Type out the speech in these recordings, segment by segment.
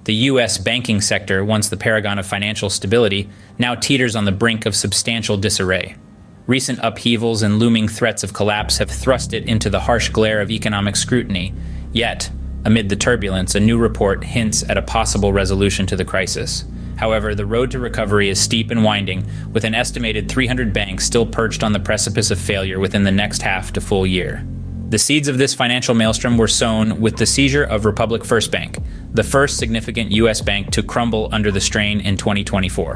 the U.S. banking sector, once the paragon of financial stability, now teeters on the brink of substantial disarray. Recent upheavals and looming threats of collapse have thrust it into the harsh glare of economic scrutiny. Yet, amid the turbulence, a new report hints at a possible resolution to the crisis. However, the road to recovery is steep and winding, with an estimated 300 banks still perched on the precipice of failure within the next half to full year. The seeds of this financial maelstrom were sown with the seizure of Republic First Bank, the first significant U.S. bank to crumble under the strain in 2024.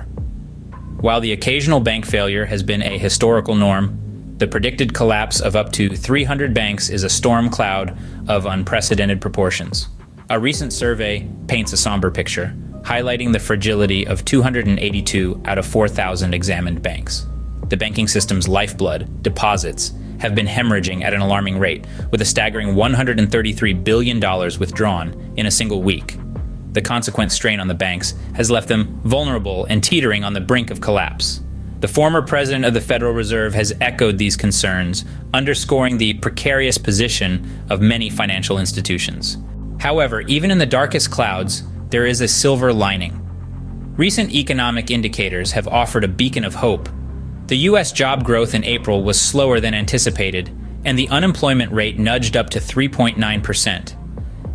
While the occasional bank failure has been a historical norm, the predicted collapse of up to 300 banks is a storm cloud of unprecedented proportions. A recent survey paints a somber picture, highlighting the fragility of 282 out of 4,000 examined banks. The banking system's lifeblood, deposits, have been hemorrhaging at an alarming rate, with a staggering $133 billion withdrawn in a single week. The consequent strain on the banks has left them vulnerable and teetering on the brink of collapse. The former president of the Federal Reserve has echoed these concerns, underscoring the precarious position of many financial institutions. However, even in the darkest clouds, there is a silver lining. Recent economic indicators have offered a beacon of hope. The U.S. job growth in April was slower than anticipated, and the unemployment rate nudged up to 3.9%.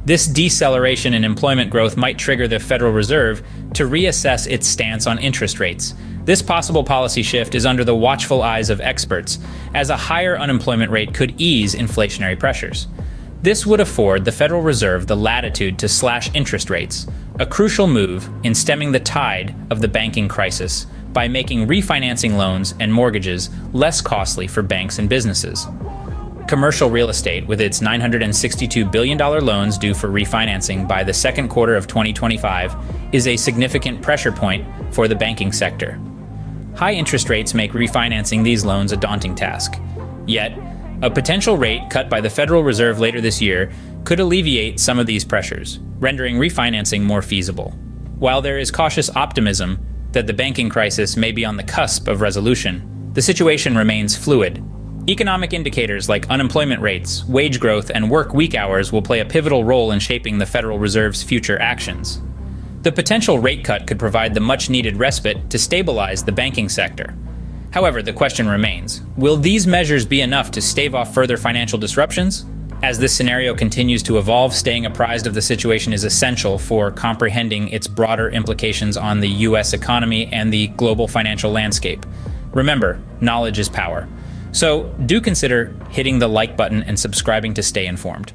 This deceleration in employment growth might trigger the Federal Reserve to reassess its stance on interest rates. This possible policy shift is under the watchful eyes of experts, as a higher unemployment rate could ease inflationary pressures. This would afford the Federal Reserve the latitude to slash interest rates, a crucial move in stemming the tide of the banking crisis by making refinancing loans and mortgages less costly for banks and businesses. Commercial real estate, with its $962 billion loans due for refinancing by the second quarter of 2025, is a significant pressure point for the banking sector. High interest rates make refinancing these loans a daunting task. Yet, a potential rate cut by the Federal Reserve later this year could alleviate some of these pressures, rendering refinancing more feasible. While there is cautious optimism that the banking crisis may be on the cusp of resolution, the situation remains fluid. Economic indicators like unemployment rates, wage growth, and work week hours will play a pivotal role in shaping the Federal Reserve's future actions. The potential rate cut could provide the much-needed respite to stabilize the banking sector. However, the question remains, will these measures be enough to stave off further financial disruptions? As this scenario continues to evolve, staying apprised of the situation is essential for comprehending its broader implications on the U.S. economy and the global financial landscape. Remember, knowledge is power. So do consider hitting the like button and subscribing to stay informed.